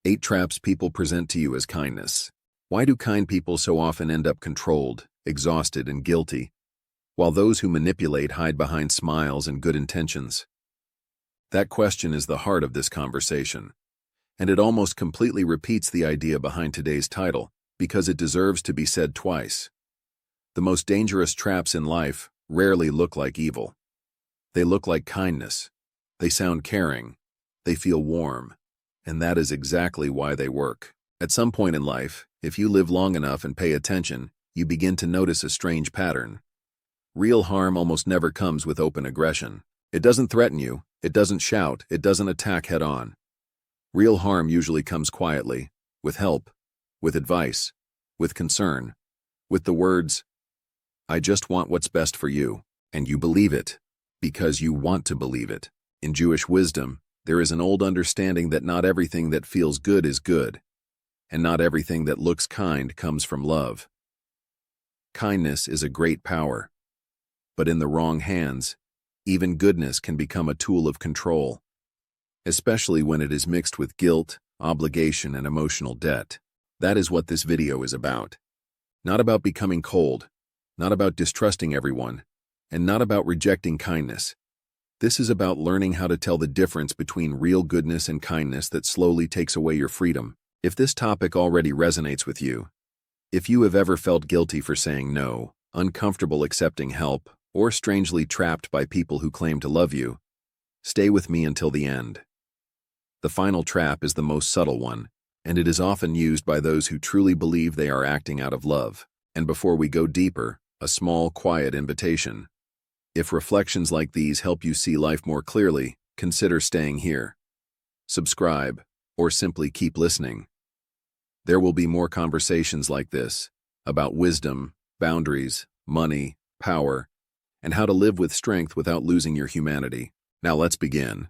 8 traps people present to you as kindness. Why do kind people so often end up controlled, exhausted, and guilty, while those who manipulate hide behind smiles and good intentions? That question is the heart of this conversation, and it almost completely repeats the idea behind today's title, because it deserves to be said twice. The most dangerous traps in life rarely look like evil. They look like kindness. They sound caring. They feel warm. And that is exactly why they work. At some point in life, if you live long enough and pay attention, you begin to notice a strange pattern. Real harm almost never comes with open aggression. It doesn't threaten you, it doesn't shout, it doesn't attack head-on. Real harm usually comes quietly, with help, with advice, with concern, with the words, "I just want what's best for you," and you believe it, because you want to believe it. In Jewish wisdom, there is an old understanding that not everything that feels good is good, and not everything that looks kind comes from love. Kindness is a great power, but in the wrong hands, even goodness can become a tool of control, especially when it is mixed with guilt, obligation, and emotional debt. That is what this video is about. Not about becoming cold, not about distrusting everyone, and not about rejecting kindness. This is about learning how to tell the difference between real goodness and kindness that slowly takes away your freedom. If this topic already resonates with you, if you have ever felt guilty for saying no, uncomfortable accepting help, or strangely trapped by people who claim to love you, stay with me until the end. The final trap is the most subtle one, and it is often used by those who truly believe they are acting out of love. And before we go deeper, a small, quiet invitation. If reflections like these help you see life more clearly, consider staying here. Subscribe, or simply keep listening. There will be more conversations like this, about wisdom, boundaries, money, power, and how to live with strength without losing your humanity. Now let's begin.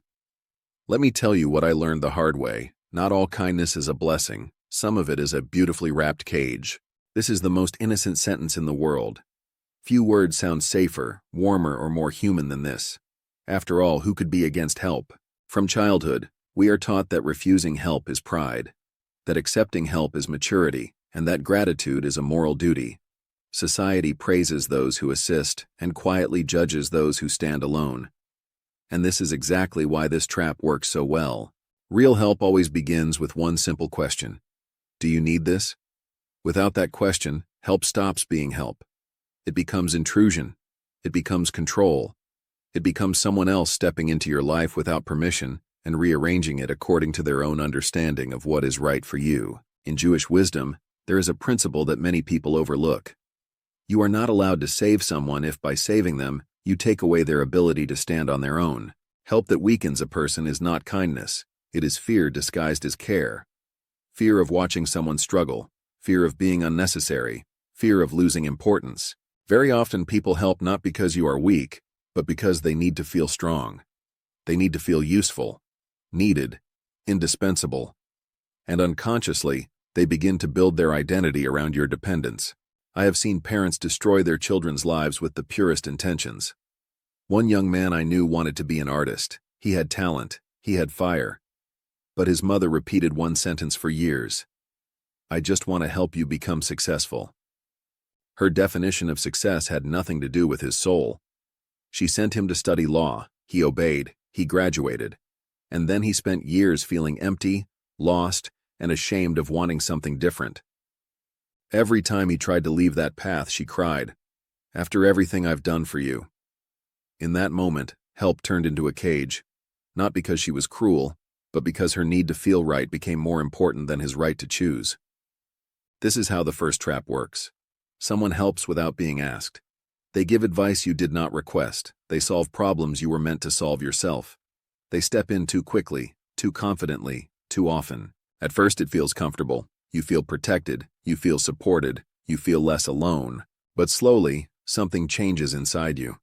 Let me tell you what I learned the hard way. Not all kindness is a blessing. Some of it is a beautifully wrapped cage. This is the most innocent sentence in the world. Few words sound safer, warmer, or more human than this. After all, who could be against help? From childhood, we are taught that refusing help is pride, that accepting help is maturity, and that gratitude is a moral duty. Society praises those who assist and quietly judges those who stand alone. And this is exactly why this trap works so well. Real help always begins with one simple question. Do you need this? Without that question, help stops being help. It becomes intrusion. It becomes control. It becomes someone else stepping into your life without permission and rearranging it according to their own understanding of what is right for you. In Jewish wisdom, there is a principle that many people overlook. You are not allowed to save someone if by saving them, you take away their ability to stand on their own. Help that weakens a person is not kindness. It is fear disguised as care. Fear of watching someone struggle, fear of being unnecessary, fear of losing importance. Very often people help not because you are weak, but because they need to feel strong. They need to feel useful, needed, indispensable. And unconsciously, they begin to build their identity around your dependence. I have seen parents destroy their children's lives with the purest intentions. One young man I knew wanted to be an artist. He had talent, he had fire. But his mother repeated one sentence for years. "I just want to help you become successful." Her definition of success had nothing to do with his soul. She sent him to study law, he obeyed, he graduated, and then he spent years feeling empty, lost, and ashamed of wanting something different. Every time he tried to leave that path, she cried, "After everything I've done for you." In that moment, help turned into a cage, not because she was cruel, but because her need to feel right became more important than his right to choose. This is how the first trap works. Someone helps without being asked. They give advice you did not request. They solve problems you were meant to solve yourself. They step in too quickly, too confidently, too often. At first it feels comfortable. You feel protected, you feel supported, you feel less alone. But slowly, something changes inside you.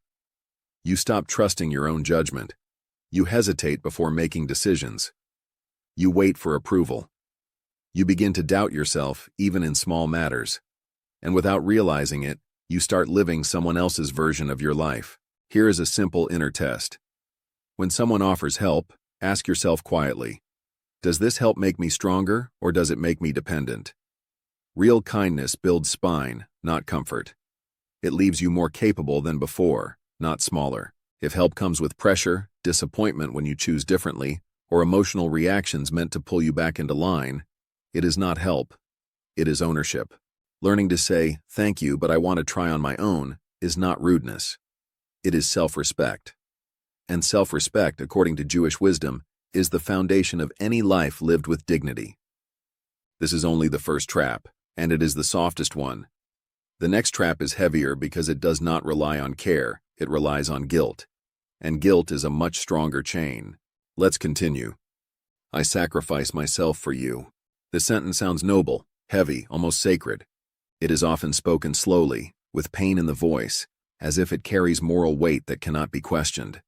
You stop trusting your own judgment. You hesitate before making decisions. You wait for approval. You begin to doubt yourself, even in small matters. And without realizing it, you start living someone else's version of your life. Here is a simple inner test. When someone offers help, ask yourself quietly, Does this help make me stronger, or does it make me dependent? Real kindness builds spine, not comfort. It leaves you more capable than before, not smaller. If help comes with pressure, disappointment when you choose differently, or emotional reactions meant to pull you back into line, it is not help. It is ownership. Learning to say, "Thank you, but I want to try on my own," is not rudeness. It is self-respect. And self-respect, according to Jewish wisdom, is the foundation of any life lived with dignity. This is only the first trap, and it is the softest one. The next trap is heavier because it does not rely on care, it relies on guilt. And guilt is a much stronger chain. Let's continue. I sacrifice myself for you. The sentence sounds noble, heavy, almost sacred. It is often spoken slowly, with pain in the voice, as if it carries moral weight that cannot be questioned.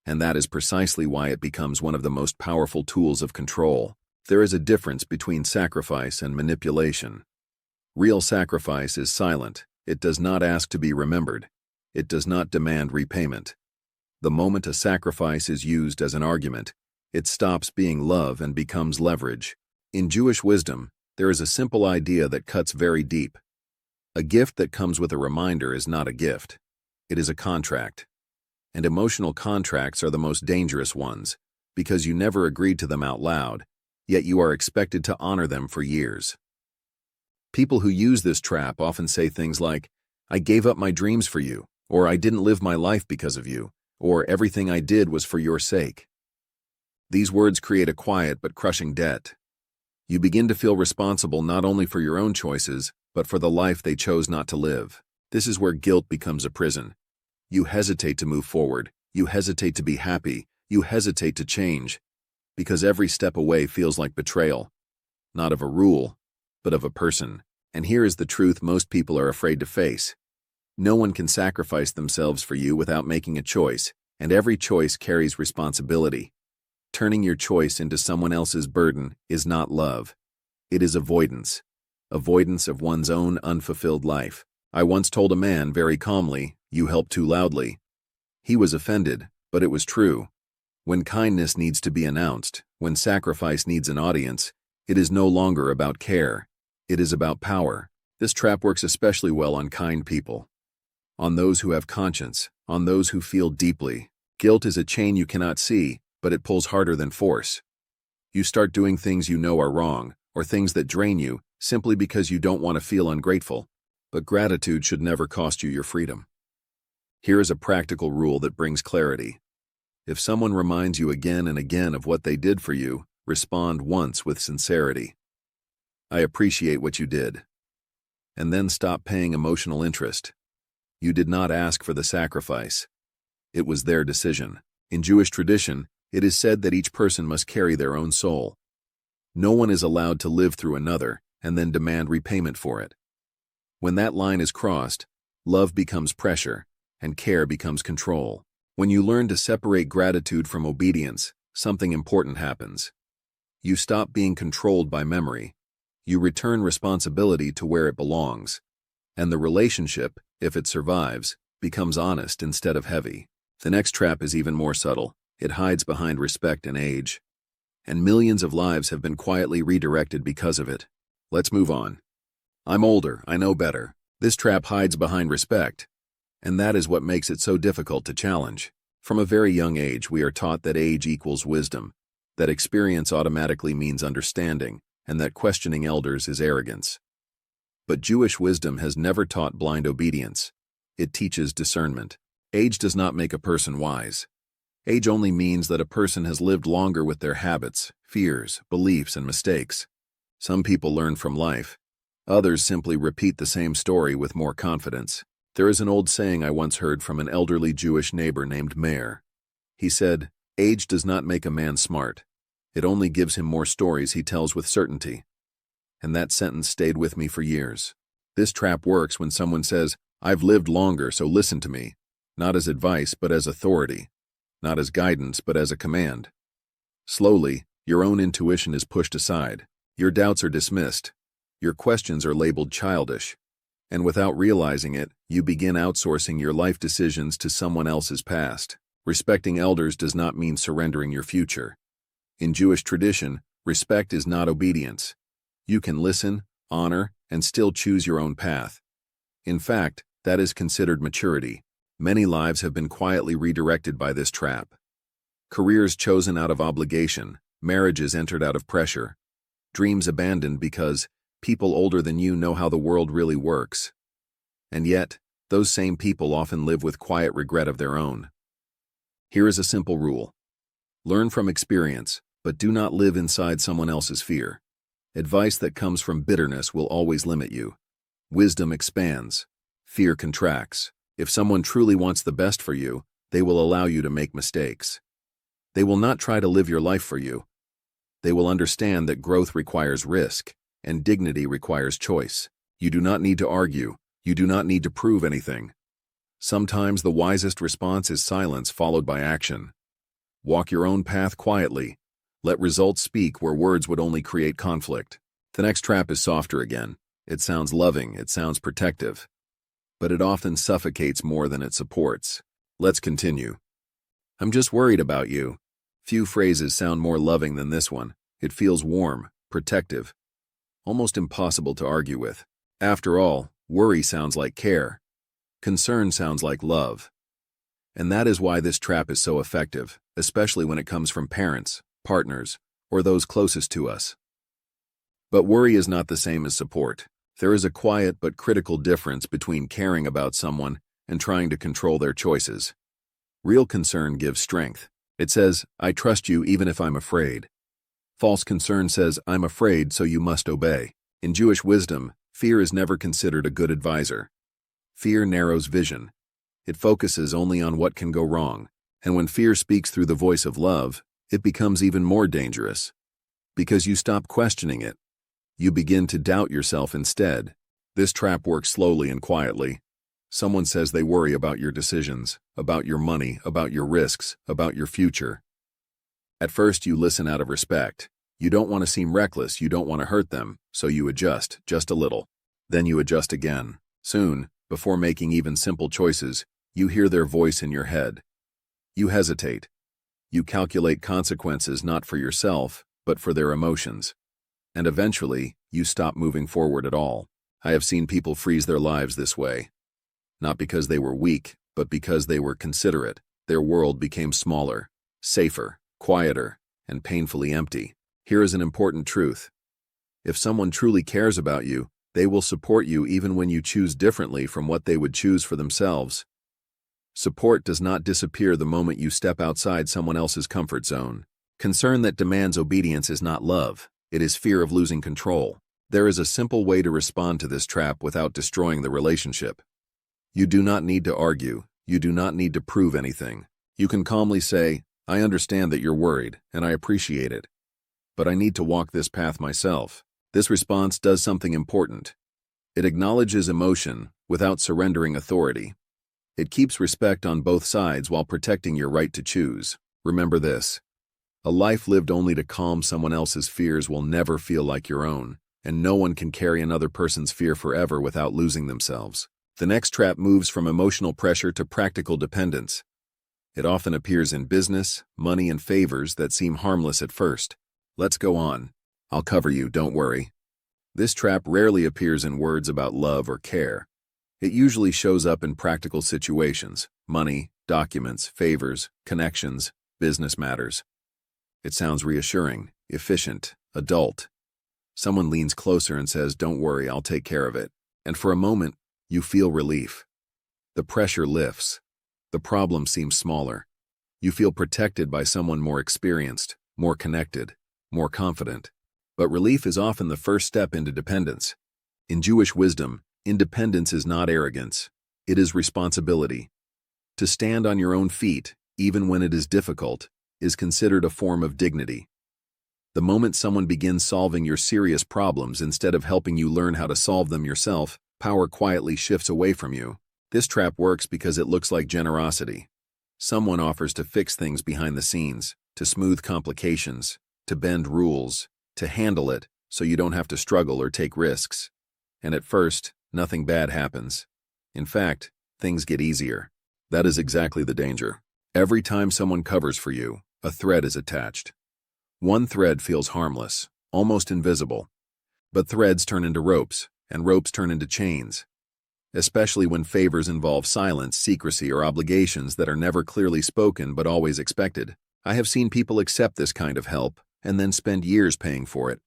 And that is precisely why it becomes one of the most powerful tools of control. There is a difference between sacrifice and manipulation. Real sacrifice is silent. It does not ask to be remembered. It does not demand repayment. The moment a sacrifice is used as an argument, it stops being love and becomes leverage. In Jewish wisdom, there is a simple idea that cuts very deep. A gift that comes with a reminder is not a gift. It is a contract. And emotional contracts are the most dangerous ones, because you never agreed to them out loud, yet you are expected to honor them for years. People who use this trap often say things like, "I gave up my dreams for you," or "I didn't live my life because of you," or "Everything I did was for your sake." These words create a quiet but crushing debt. You begin to feel responsible not only for your own choices, but for the life they chose not to live. This is where guilt becomes a prison. You hesitate to move forward, you hesitate to be happy, you hesitate to change, because every step away feels like betrayal, not of a rule, but of a person. And here is the truth most people are afraid to face. No one can sacrifice themselves for you without making a choice, and every choice carries responsibility. Turning your choice into someone else's burden is not love. It is avoidance. Avoidance of one's own unfulfilled life. I once told a man very calmly, "You help too loudly." He was offended, but it was true. When kindness needs to be announced, when sacrifice needs an audience, it is no longer about care. It is about power. This trap works especially well on kind people. On those who have conscience, on those who feel deeply. Guilt is a chain you cannot see, but it pulls harder than force. You start doing things you know are wrong, or things that drain you, simply because you don't want to feel ungrateful. But gratitude should never cost you your freedom. Here is a practical rule that brings clarity. If someone reminds you again and again of what they did for you, respond once with sincerity. "I appreciate what you did." And then stop paying emotional interest. You did not ask for the sacrifice. It was their decision. In Jewish tradition, it is said that each person must carry their own soul. No one is allowed to live through another and then demand repayment for it. When that line is crossed, love becomes pressure, and care becomes control. When you learn to separate gratitude from obedience, something important happens. You stop being controlled by memory. You return responsibility to where it belongs. And the relationship, if it survives, becomes honest instead of heavy. The next trap is even more subtle. It hides behind respect and age. And millions of lives have been quietly redirected because of it. Let's move on. I'm older, I know better. This trap hides behind respect. And that is what makes it so difficult to challenge. From a very young age, we are taught that age equals wisdom, that experience automatically means understanding, and that questioning elders is arrogance. But Jewish wisdom has never taught blind obedience. It teaches discernment. Age does not make a person wise. Age only means that a person has lived longer with their habits, fears, beliefs, and mistakes. Some people learn from life. Others simply repeat the same story with more confidence. There is an old saying I once heard from an elderly Jewish neighbor named Meir. He said, "Age does not make a man smart. It only gives him more stories he tells with certainty." And that sentence stayed with me for years. This trap works when someone says, "I've lived longer, so listen to me," not as advice but as authority, not as guidance but as a command. Slowly, your own intuition is pushed aside. Your doubts are dismissed. Your questions are labeled childish. And without realizing it, you begin outsourcing your life decisions to someone else's past. Respecting elders does not mean surrendering your future. In Jewish tradition, Respect is not obedience. You can listen, honor, and still choose your own path. In fact, that is considered maturity. Many lives have been quietly redirected by this trap. Careers chosen out of obligation, marriages entered out of pressure, dreams abandoned because people older than you know how the world really works. And yet, those same people often live with quiet regret of their own. Here is a simple rule. Learn from experience, but do not live inside someone else's fear. Advice that comes from bitterness will always limit you. Wisdom expands. Fear contracts. If someone truly wants the best for you, they will allow you to make mistakes. They will not try to live your life for you. They will understand that growth requires risk, and dignity requires choice. You do not need to argue. You do not need to prove anything. Sometimes the wisest response is silence followed by action. Walk your own path quietly. Let results speak where words would only create conflict. The next trap is softer again. It sounds loving, it sounds protective, but it often suffocates more than it supports. Let's continue. I'm just worried about you. Few phrases sound more loving than this one. It feels warm, protective, almost impossible to argue with. After all, worry sounds like care. Concern sounds like love. And that is why this trap is so effective, especially when it comes from parents, partners, or those closest to us. But worry is not the same as support. There is a quiet but critical difference between caring about someone and trying to control their choices. Real concern gives strength. It says, I trust you even if I'm afraid. False concern says, I'm afraid, so you must obey. In Jewish wisdom, fear is never considered a good advisor. Fear narrows vision. It focuses only on what can go wrong. And when fear speaks through the voice of love, it becomes even more dangerous. Because you stop questioning it. You begin to doubt yourself instead. This trap works slowly and quietly. Someone says they worry about your decisions, about your money, about your risks, about your future. At first you listen out of respect. You don't want to seem reckless, you don't want to hurt them, so you adjust, just a little. Then you adjust again. Soon, before making even simple choices, you hear their voice in your head. You hesitate. You calculate consequences not for yourself, but for their emotions. And eventually, you stop moving forward at all. I have seen people freeze their lives this way. Not because they were weak, but because they were considerate. Their world became smaller, safer, quieter, and painfully empty. Here is an important truth. If someone truly cares about you, they will support you even when you choose differently from what they would choose for themselves. Support does not disappear the moment you step outside someone else's comfort zone. Concern that demands obedience is not love. It is fear of losing control. There is a simple way to respond to this trap without destroying the relationship. You do not need to argue. You do not need to prove anything. You can calmly say, I understand that you're worried, and I appreciate it. But I need to walk this path myself. This response does something important. It acknowledges emotion without surrendering authority. It keeps respect on both sides while protecting your right to choose. Remember this. A life lived only to calm someone else's fears will never feel like your own, and no one can carry another person's fear forever without losing themselves. The next trap moves from emotional pressure to practical dependence. It often appears in business, money, and favors that seem harmless at first. Let's go on. I'll cover you, don't worry. This trap rarely appears in words about love or care. It usually shows up in practical situations: money, documents, favors, connections, business matters. It sounds reassuring, efficient, adult. Someone leans closer and says, don't worry, I'll take care of it. And for a moment, you feel relief. The pressure lifts. The problem seems smaller. You feel protected by someone more experienced, more connected, more confident. But relief is often the first step into dependence. In Jewish wisdom, independence is not arrogance. It is responsibility. To stand on your own feet, even when it is difficult, is considered a form of dignity. The moment someone begins solving your serious problems instead of helping you learn how to solve them yourself, power quietly shifts away from you. This trap works because it looks like generosity. Someone offers to fix things behind the scenes, to smooth complications, to bend rules, to handle it so you don't have to struggle or take risks. And at first, nothing bad happens. In fact, things get easier. That is exactly the danger. Every time someone covers for you, a threat is attached. One thread feels harmless, almost invisible. But threads turn into ropes, and ropes turn into chains. Especially when favors involve silence, secrecy, or obligations that are never clearly spoken but always expected. I have seen people accept this kind of help and then spend years paying for it.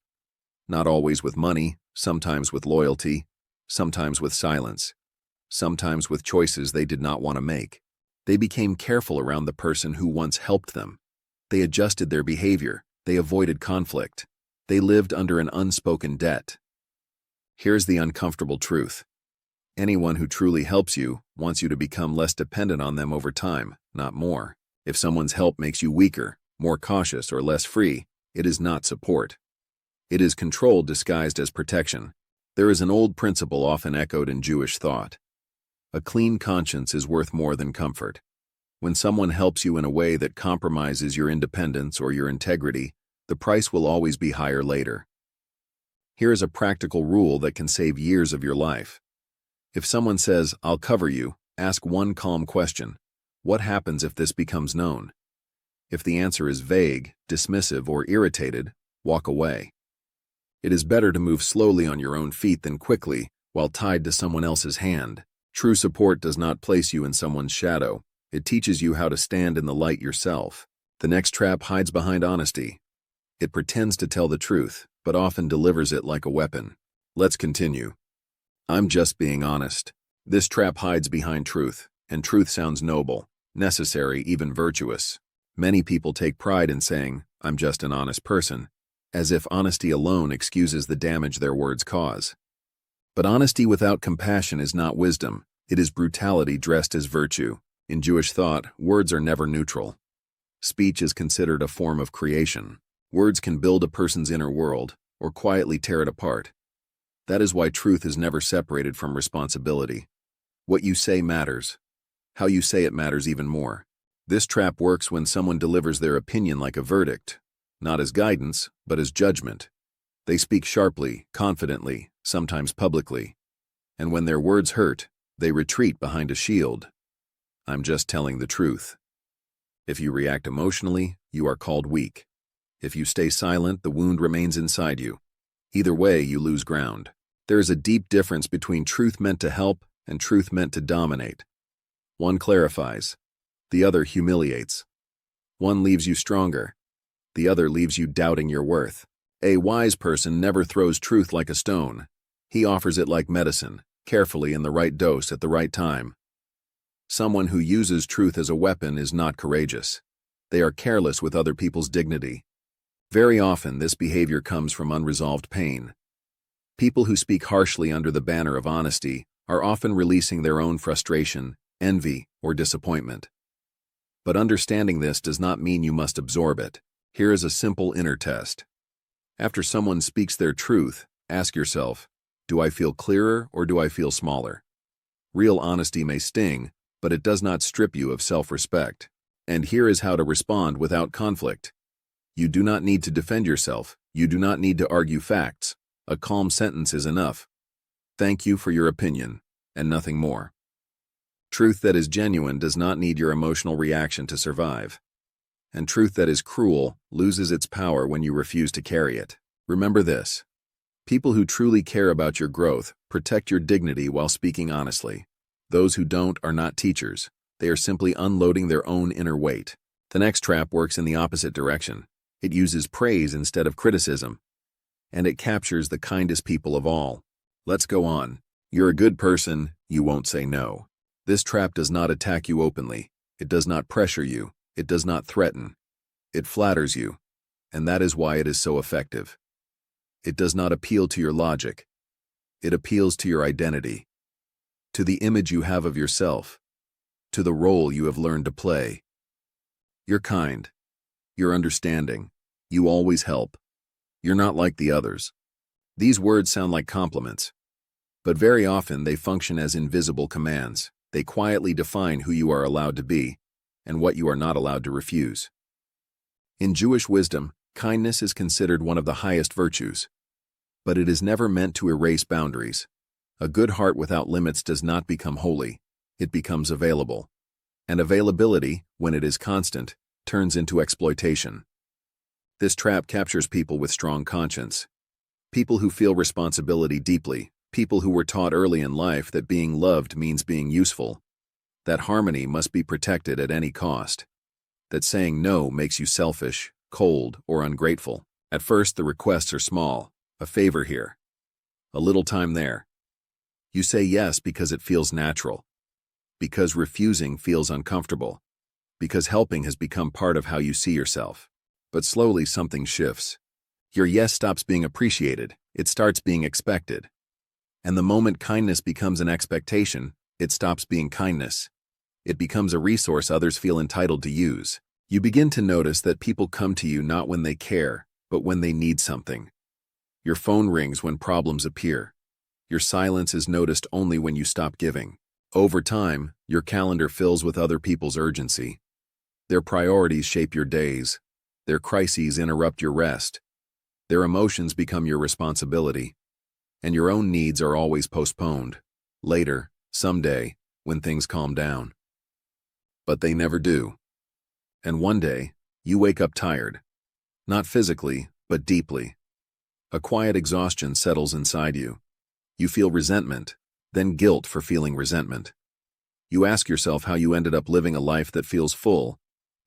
Not always with money, sometimes with loyalty, sometimes with silence, sometimes with choices they did not want to make. They became careful around the person who once helped them. They adjusted their behavior. They avoided conflict. They lived under an unspoken debt. Here's the uncomfortable truth. Anyone who truly helps you wants you to become less dependent on them over time, not more. If someone's help makes you weaker, more cautious, or less free, it is not support. It is control disguised as protection. There is an old principle often echoed in Jewish thought. A clean conscience is worth more than comfort. When someone helps you in a way that compromises your independence or your integrity, the price will always be higher later. Here is a practical rule that can save years of your life. If someone says, "I'll cover you," ask one calm question. What happens if this becomes known? If the answer is vague, dismissive, or irritated, walk away. It is better to move slowly on your own feet than quickly while tied to someone else's hand. True support does not place you in someone's shadow. It teaches you how to stand in the light yourself. The next trap hides behind honesty. It pretends to tell the truth, but often delivers it like a weapon. Let's continue. I'm just being honest. This trap hides behind truth, and truth sounds noble, necessary, even virtuous. Many people take pride in saying, "I'm just an honest person," as if honesty alone excuses the damage their words cause. But honesty without compassion is not wisdom. It is brutality dressed as virtue. In Jewish thought, words are never neutral. Speech is considered a form of creation. Words can build a person's inner world, or quietly tear it apart. That is why truth is never separated from responsibility. What you say matters. How you say it matters even more. This trap works when someone delivers their opinion like a verdict, not as guidance, but as judgment. They speak sharply, confidently, sometimes publicly. And when their words hurt, they retreat behind a shield. I'm just telling the truth. If you react emotionally, you are called weak. If you stay silent, the wound remains inside you. Either way, you lose ground. There is a deep difference between truth meant to help and truth meant to dominate. One clarifies. The other humiliates. One leaves you stronger. The other leaves you doubting your worth. A wise person never throws truth like a stone. He offers it like medicine, carefully in the right dose at the right time. Someone who uses truth as a weapon is not courageous. They are careless with other people's dignity. Very often, this behavior comes from unresolved pain. People who speak harshly under the banner of honesty are often releasing their own frustration, envy, or disappointment. But understanding this does not mean you must absorb it. Here is a simple inner test. After someone speaks their truth, ask yourself, do I feel clearer or do I feel smaller? Real honesty may sting, but it does not strip you of self-respect. And here is how to respond without conflict. You do not need to defend yourself. You do not need to argue facts. A calm sentence is enough. Thank you for your opinion, and nothing more. Truth that is genuine does not need your emotional reaction to survive. And truth that is cruel loses its power when you refuse to carry it. Remember this. People who truly care about your growth protect your dignity while speaking honestly. Those who don't are not teachers. They are simply unloading their own inner weight. The next trap works in the opposite direction. It uses praise instead of criticism. And it captures the kindest people of all. Let's go on. You're a good person, you won't say no. This trap does not attack you openly. It does not pressure you. It does not threaten. It flatters you. And that is why it is so effective. It does not appeal to your logic. It appeals to your identity, to the image you have of yourself, to the role you have learned to play. You're kind. You're understanding. You always help. You're not like the others. These words sound like compliments, but very often they function as invisible commands. They quietly define who you are allowed to be and what you are not allowed to refuse. In Jewish wisdom, kindness is considered one of the highest virtues, but it is never meant to erase boundaries. A good heart without limits does not become holy. It becomes available. And availability, when it is constant, turns into exploitation. This trap captures people with strong conscience. People who feel responsibility deeply. People who were taught early in life that being loved means being useful. That harmony must be protected at any cost. That saying no makes you selfish, cold, or ungrateful. At first, the requests are small. A favor here. A little time there. You say yes because it feels natural. Because refusing feels uncomfortable. Because helping has become part of how you see yourself. But slowly something shifts. Your yes stops being appreciated. It starts being expected. And the moment kindness becomes an expectation, it stops being kindness. It becomes a resource others feel entitled to use. You begin to notice that people come to you not when they care, but when they need something. Your phone rings when problems appear. Your silence is noticed only when you stop giving. Over time, your calendar fills with other people's urgency. Their priorities shape your days. Their crises interrupt your rest. Their emotions become your responsibility. And your own needs are always postponed. Later, someday, when things calm down. But they never do. And one day, you wake up tired. Not physically, but deeply. A quiet exhaustion settles inside you. You feel resentment, then guilt for feeling resentment. You ask yourself how you ended up living a life that feels full,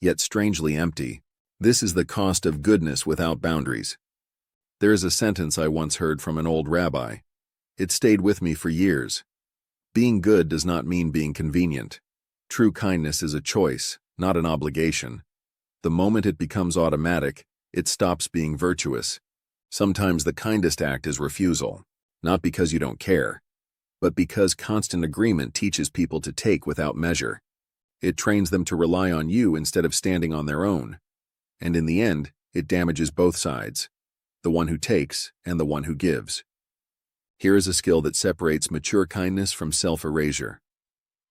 yet strangely empty. This is the cost of goodness without boundaries. There is a sentence I once heard from an old rabbi. It stayed with me for years. Being good does not mean being convenient. True kindness is a choice, not an obligation. The moment it becomes automatic, it stops being virtuous. Sometimes the kindest act is refusal, not because you don't care, but because constant agreement teaches people to take without measure. It trains them to rely on you instead of standing on their own. And in the end, it damages both sides, the one who takes and the one who gives. Here is a skill that separates mature kindness from self-erasure.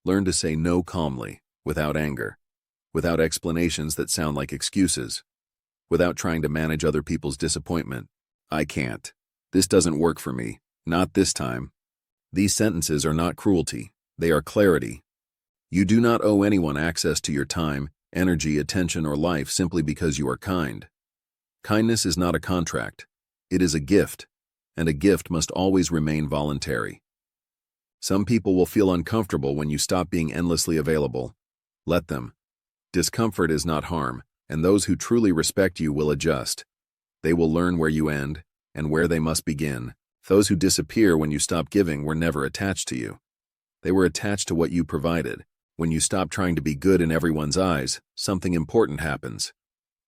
Learn to say no calmly, without anger, without explanations that sound like excuses, without trying to manage other people's disappointment. I can't. This doesn't work for me. Not this time. These sentences are not cruelty. They are clarity. You do not owe anyone access to your time, energy, attention, or life simply because you are kind. Kindness is not a contract. It is a gift, and a gift must always remain voluntary. Some people will feel uncomfortable when you stop being endlessly available. Let them. Discomfort is not harm, and those who truly respect you will adjust. They will learn where you end and where they must begin. Those who disappear when you stop giving were never attached to you. They were attached to what you provided. When you stop trying to be good in everyone's eyes, something important happens.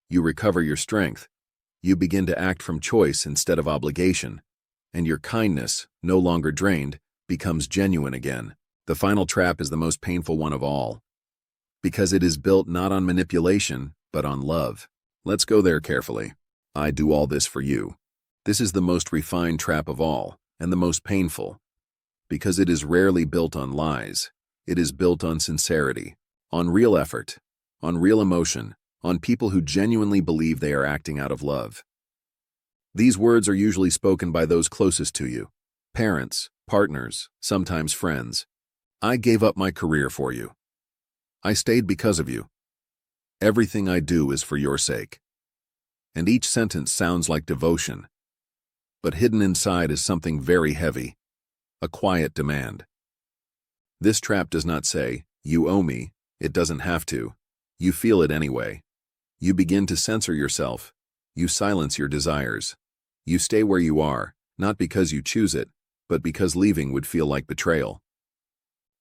You recover your strength. You begin to act from choice instead of obligation. And your kindness, no longer drained, becomes genuine again. The final trap is the most painful one of all. Because it is built not on manipulation, but on love. Let's go there carefully. I do all this for you. This is the most refined trap of all, and the most painful. Because it is rarely built on lies. It is built on sincerity, on real effort, on real emotion, on people who genuinely believe they are acting out of love. These words are usually spoken by those closest to you. Parents, partners, sometimes friends. I gave up my career for you. I stayed because of you. Everything I do is for your sake. And each sentence sounds like devotion. But hidden inside is something very heavy, a quiet demand. This trap does not say, you owe me. It doesn't have to. You feel it anyway. You begin to censor yourself. You silence your desires. You stay where you are, not because you choose it, but because leaving would feel like betrayal.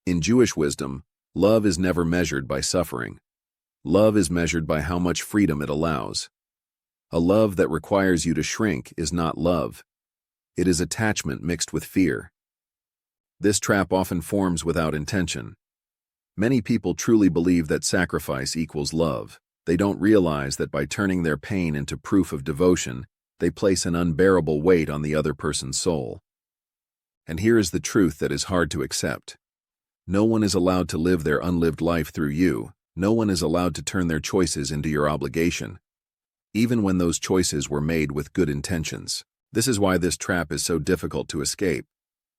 In Jewish wisdom, love is never measured by suffering. Love is measured by how much freedom it allows. A love that requires you to shrink is not love. It is attachment mixed with fear. This trap often forms without intention. Many people truly believe that sacrifice equals love. They don't realize that by turning their pain into proof of devotion, they place an unbearable weight on the other person's soul. And here is the truth that is hard to accept. No one is allowed to live their unlived life through you. No one is allowed to turn their choices into your obligation, even when those choices were made with good intentions. This is why this trap is so difficult to escape.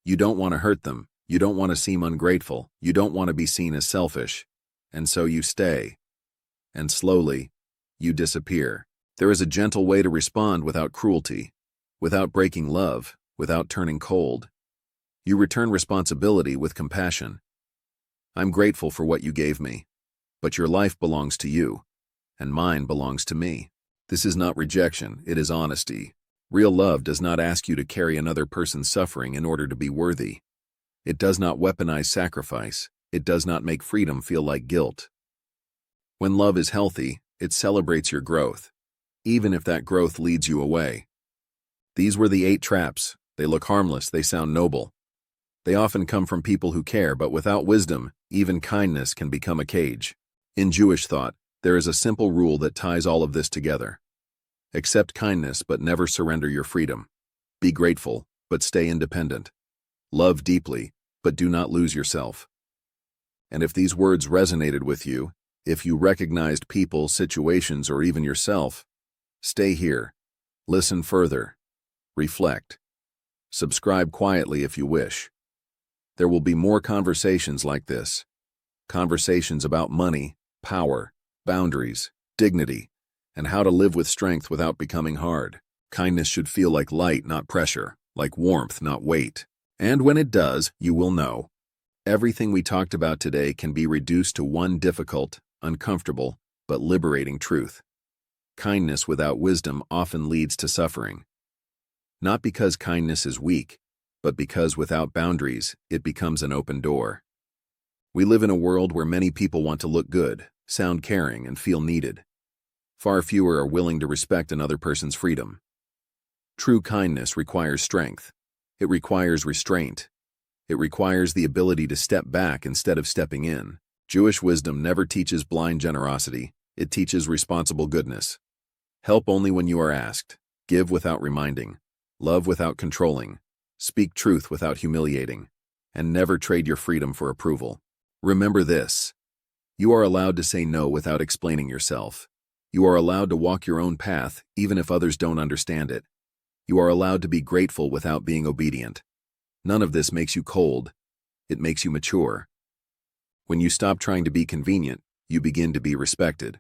You don't want to hurt them. You don't want to seem ungrateful. You don't want to be seen as selfish. And so you stay. And slowly, you disappear. There is a gentle way to respond without cruelty, without breaking love, without turning cold. You return responsibility with compassion. I'm grateful for what you gave me, but your life belongs to you, and mine belongs to me. This is not rejection, it is honesty. Real love does not ask you to carry another person's suffering in order to be worthy. It does not weaponize sacrifice. It does not make freedom feel like guilt. When love is healthy, it celebrates your growth, even if that growth leads you away. These were the 8 traps. They look harmless, they sound noble. They often come from people who care, but without wisdom, even kindness can become a cage. In Jewish thought, there is a simple rule that ties all of this together. Accept kindness, but never surrender your freedom. Be grateful, but stay independent. Love deeply, but do not lose yourself. And if these words resonated with you, if you recognized people, situations, or even yourself, stay here. Listen further. Reflect. Subscribe quietly if you wish. There will be more conversations like this. Conversations about money, power, boundaries, dignity, and how to live with strength without becoming hard. Kindness should feel like light, not pressure, like warmth, not weight. And when it does, you will know. Everything we talked about today can be reduced to one difficult, uncomfortable, but liberating truth. Kindness without wisdom often leads to suffering. Not because kindness is weak, but because without boundaries, it becomes an open door. We live in a world where many people want to look good, sound caring, and feel needed. Far fewer are willing to respect another person's freedom. True kindness requires strength. It requires restraint. It requires the ability to step back instead of stepping in. Jewish wisdom never teaches blind generosity. It teaches responsible goodness. Help only when you are asked. Give without reminding. Love without controlling. Speak truth without humiliating. And never trade your freedom for approval. Remember this. You are allowed to say no without explaining yourself. You are allowed to walk your own path, even if others don't understand it. You are allowed to be grateful without being obedient. None of this makes you cold. It makes you mature. When you stop trying to be convenient, you begin to be respected.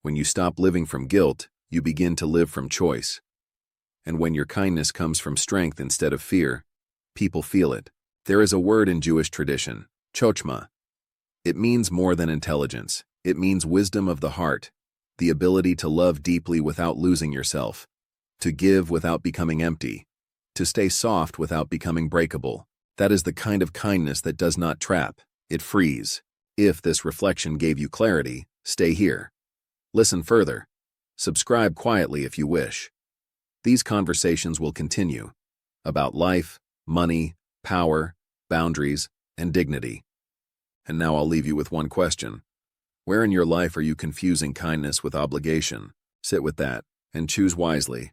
When you stop living from guilt, you begin to live from choice. And when your kindness comes from strength instead of fear, people feel it. There is a word in Jewish tradition, chochma. It means more than intelligence. It means wisdom of the heart, the ability to love deeply without losing yourself, to give without becoming empty, to stay soft without becoming breakable. That is the kind of kindness that does not trap, it frees. If this reflection gave you clarity, stay here. Listen further. Subscribe quietly if you wish. These conversations will continue about life, money, power, boundaries, and dignity. And now I'll leave you with one question. Where in your life are you confusing kindness with obligation? Sit with that and choose wisely.